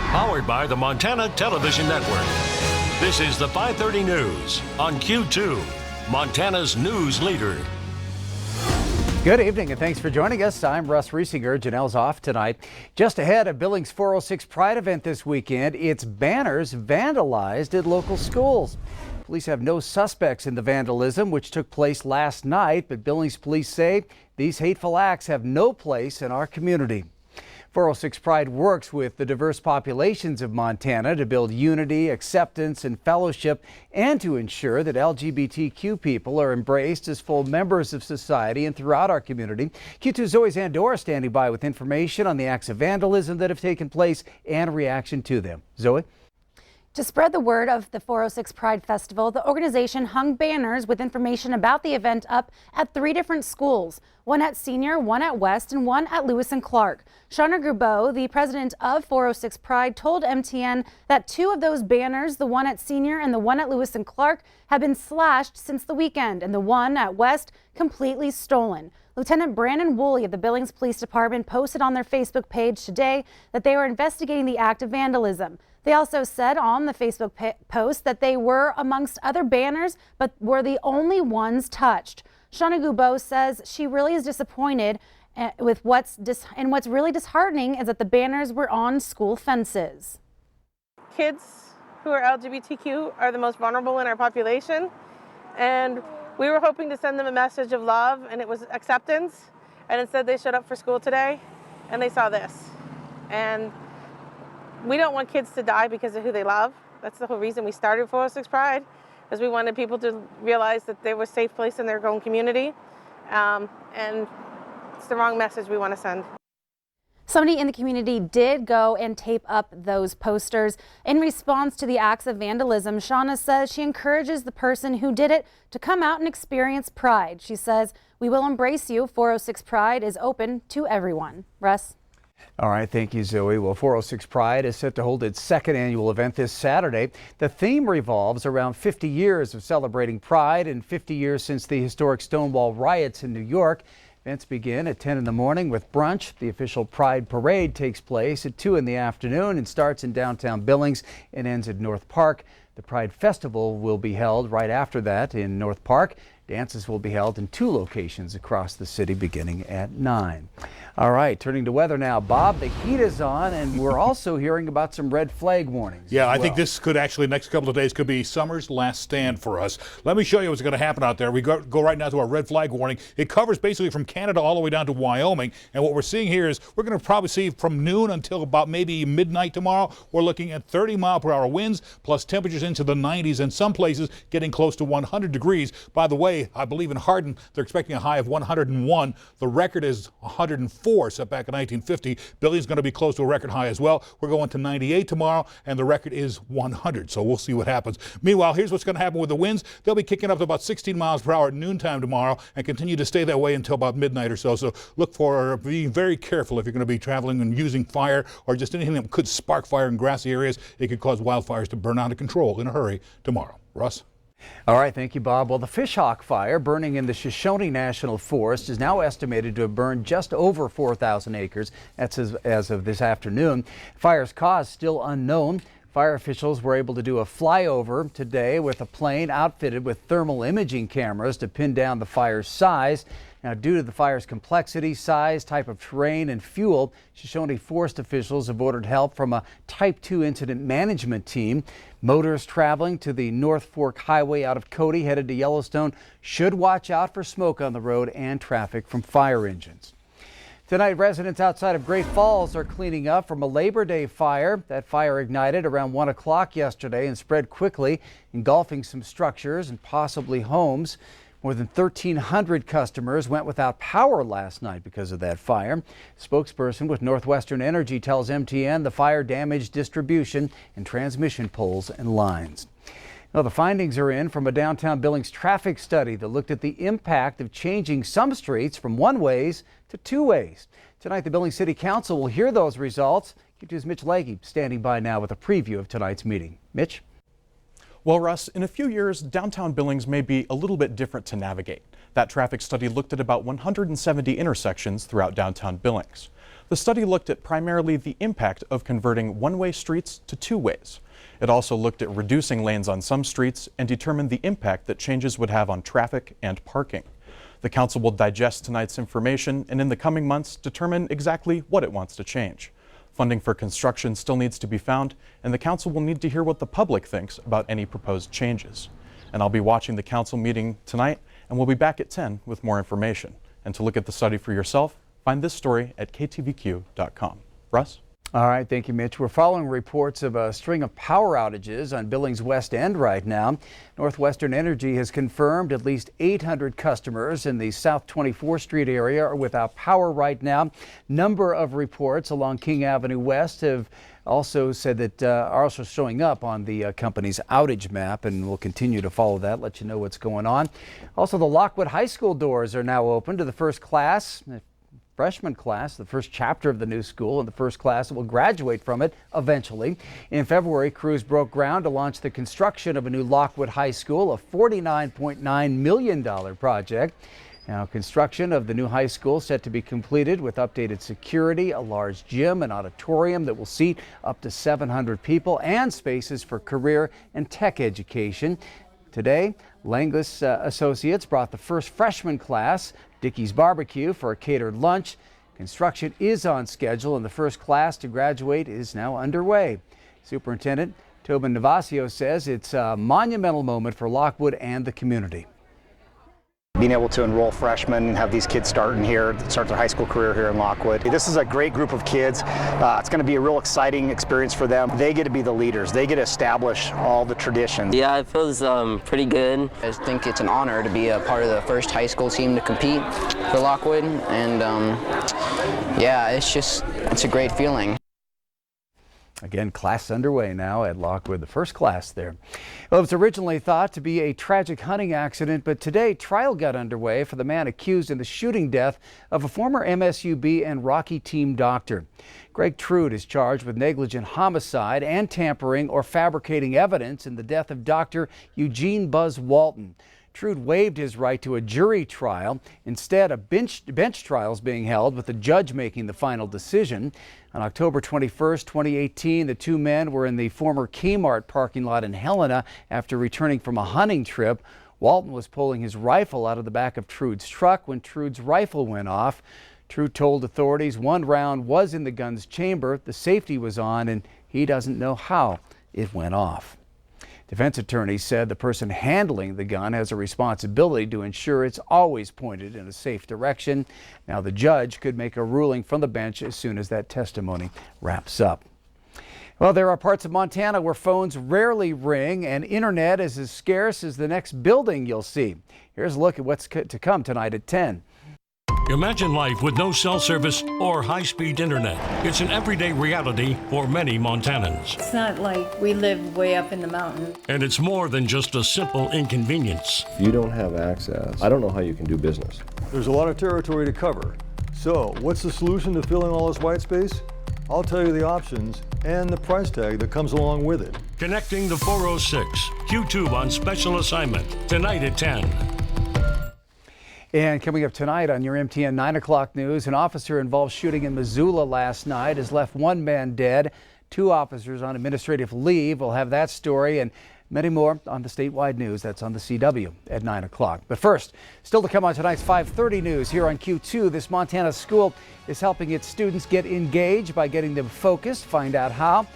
Powered by the Montana Television Network. This is the 5:30 News on Q2, Montana's news leader. Good evening and thanks for joining us. I'm Russ Riesinger. Janelle's off tonight. Just ahead, a Billings 406 Pride event this weekend. Its banners vandalized at local schools. Police have no suspects in the vandalism, which took place last night, but Billings police say these hateful acts have no place in our community. 406 Pride works with the diverse populations of Montana to build unity, acceptance, and fellowship, and to ensure that LGBTQ people are embraced as full members of society and throughout our community. Q2's Zoe Zandora standing by with information on the acts of vandalism that have taken place and a reaction to them. Zoe? To spread the word of the 406 Pride Festival, the organization hung banners with information about the event up at 3 different schools, one at Senior, one at West, and one at Lewis and Clark. Shauna Grubeau, the president of 406 Pride, told MTN that 2 of those banners, the one at Senior and the one at Lewis and Clark, have been slashed since the weekend, and the one at West completely stolen. Lieutenant Brandon Woolley of the Billings Police Department posted on their Facebook page today that they are investigating the act of vandalism. They also said on the Facebook post that they were amongst other banners, but were the only ones touched. Shauna Grubeau says she really is disappointed with what's really disheartening is that the banners were on school fences. Kids who are LGBTQ are the most vulnerable in our population, and we were hoping to send them a message of love, and it was acceptance, and instead they showed up for school today and they saw this. And we don't want kids to die because of who they love. That's the whole reason we started 406 Pride, because we wanted people to realize that they were a safe place in their own community, and it's the wrong message we want to send. Somebody in the community did go and tape up those posters. In response to the acts of vandalism, Shauna says she encourages the person who did it to come out and experience Pride. She says, "We will embrace you. 406 Pride is open to everyone." Russ? All right, thank you, Zoe. Well, 406 Pride is set to hold its 2nd annual event this Saturday. The theme revolves around 50 years of celebrating Pride and 50 years since the historic Stonewall riots in New York. Events begin at 10 in the morning with brunch. The official Pride Parade takes place at 2 in the afternoon and starts in downtown Billings and ends at North Park. The Pride Festival will be held right after that in North Park. Dances will be held in 2 locations across the city beginning at 9. All right, turning to weather now. Bob, the heat is on, and we're also hearing about some red flag warnings. Yeah, I think this could actually, next couple of days, could be summer's last stand for us. Let me show you what's going to happen out there. We go right now to our red flag warning. It covers basically from Canada all the way down to Wyoming. And what we're seeing here is we're going to probably see from noon until about maybe midnight tomorrow. We're looking at 30-mile-per-hour winds, plus temperatures into the 90s, and some places getting close to 100 degrees. By the way, I believe in Hardin, they're expecting a high of 101. The record is 104 set back in 1950. Billings going to be close to a record high as well. We're going to 98 tomorrow, and the record is 100. So we'll see what happens. Meanwhile, here's what's going to happen with the winds. They'll be kicking up to about 16 miles per hour at noontime tomorrow and continue to stay that way until about midnight or so. So look for being very careful if you're going to be traveling and using fire or just anything that could spark fire in grassy areas. It could cause wildfires to burn out of control in a hurry tomorrow. Russ? All right, thank you, Bob. Well, the fishhawk fire burning in the Shoshone National Forest is now estimated to have burned just over 4,000 acres. That's as of this afternoon. Fire's cause still unknown. Fire officials were able to do a flyover today with a plane outfitted with thermal imaging cameras to pin down the fire's size. Now, due to the fire's complexity, size, type of terrain, and fuel, Shoshone Forest officials have ordered help from a Type 2 incident management team. Motorists traveling to the North Fork Highway out of Cody headed to Yellowstone should watch out for smoke on the road and traffic from fire engines. Tonight, residents outside of Great Falls are cleaning up from a Labor Day fire. That fire ignited around 1 o'clock yesterday and spread quickly, engulfing some structures and possibly homes. More than 1,300 customers went without power last night because of that fire. Spokesperson with Northwestern Energy tells MTN the fire damaged distribution and transmission poles and lines. Now, the findings are in from a downtown Billings traffic study that looked at the impact of changing some streets from one-ways to two-ways. Tonight, the Billings City Council will hear those results. Q2's Mitch Leahy standing by now with a preview of tonight's meeting. Mitch? Well, Russ, in a few years, downtown Billings may be a little bit different to navigate. That traffic study looked at about 170 intersections throughout downtown Billings. The study looked at primarily the impact of converting one-way streets to two-ways. It also looked at reducing lanes on some streets and determined the impact that changes would have on traffic and parking. The council will digest tonight's information and in the coming months determine exactly what it wants to change. Funding for construction still needs to be found, and the council will need to hear what the public thinks about any proposed changes. And I'll be watching the council meeting tonight, and we'll be back at 10 with more information. And to look at the study for yourself, find this story at ktvq.com. Russ? All right, thank you, Mitch. We're following reports of a string of power outages on Billings West End right now. Northwestern Energy has confirmed at least 800 customers in the South 24th Street area are without power right now. Number of reports along King Avenue West have also said that are also showing up on the company's outage map, and we'll continue to follow that, let you know what's going on. Also, the Lockwood High School doors are now open to the first class. Freshman class, the first chapter of the new school, and the first class that will graduate from it eventually. In February, crews broke ground to launch the construction of a new Lockwood High School, a $49.9 million project. Now, construction of the new high school set to be completed with updated security, a large gym, an auditorium that will seat up to 700 people, and spaces for career and tech education. Today, Langlis Associates brought the first freshman class, Dickey's Barbecue, for a catered lunch. Construction is on schedule, and the first class to graduate is now underway. Superintendent Tobin Navasio says it's a monumental moment for Lockwood and the community. Being able to enroll freshmen, have these kids start their high school career here in Lockwood. This is a great group of kids. It's going to be a real exciting experience for them. They get to be the leaders. They get to establish all the traditions. Yeah, it feels pretty good. I think it's an honor to be a part of the first high school team to compete for Lockwood, and yeah, it's a great feeling. Again, class underway now at Lockwood, the first class there. Well, it was originally thought to be a tragic hunting accident, but today trial got underway for the man accused in the shooting death of a former MSUB and Rocky team doctor. Greg Trude is charged with negligent homicide and tampering or fabricating evidence in the death of Dr. Eugene Buzz Walton. Trude waived his right to a jury trial. Instead, a bench trial is being held with the judge making the final decision. On October 21st, 2018, the two men were in the former Kmart parking lot in Helena after returning from a hunting trip. Walton was pulling his rifle out of the back of Trude's truck when Trude's rifle went off. Trude told authorities one round was in the gun's chamber, the safety was on, and he doesn't know how it went off. Defense attorneys said the person handling the gun has a responsibility to ensure it's always pointed in a safe direction. Now the judge could make a ruling from the bench as soon as that testimony wraps up. Well, there are parts of Montana where phones rarely ring and internet is as scarce as the next building you'll see. Here's a look at what's to come tonight at 10. Imagine life with no cell service or high-speed internet. It's an everyday reality for many Montanans. It's not like we live way up in the mountains. And it's more than just a simple inconvenience. If you don't have access, I don't know how you can do business. There's a lot of territory to cover. So, what's the solution to filling all this white space? I'll tell you the options and the price tag that comes along with it. Connecting the 406, Q2 on special assignment, tonight at 10. And coming up tonight on your MTN 9 o'clock news, an officer involved shooting in Missoula last night has left one man dead, 2 officers on administrative leave. We'll have that story and many more on the statewide news. That's on the CW at 9 o'clock. But first, still to come on tonight's 5:30 news here on Q2, this Montana school is helping its students get engaged by getting them focused. Find out how.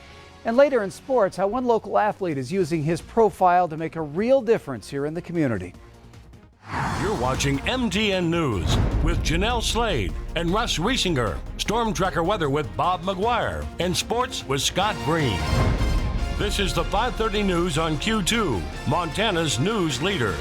And later in sports, how one local athlete is using his profile to make a real difference here in the community. You're watching MTN News with Janelle Slade and Russ Riesinger. Storm Tracker weather with Bob McGuire. And sports with Scott Green. This is the 5:30 news on Q2, Montana's news leader.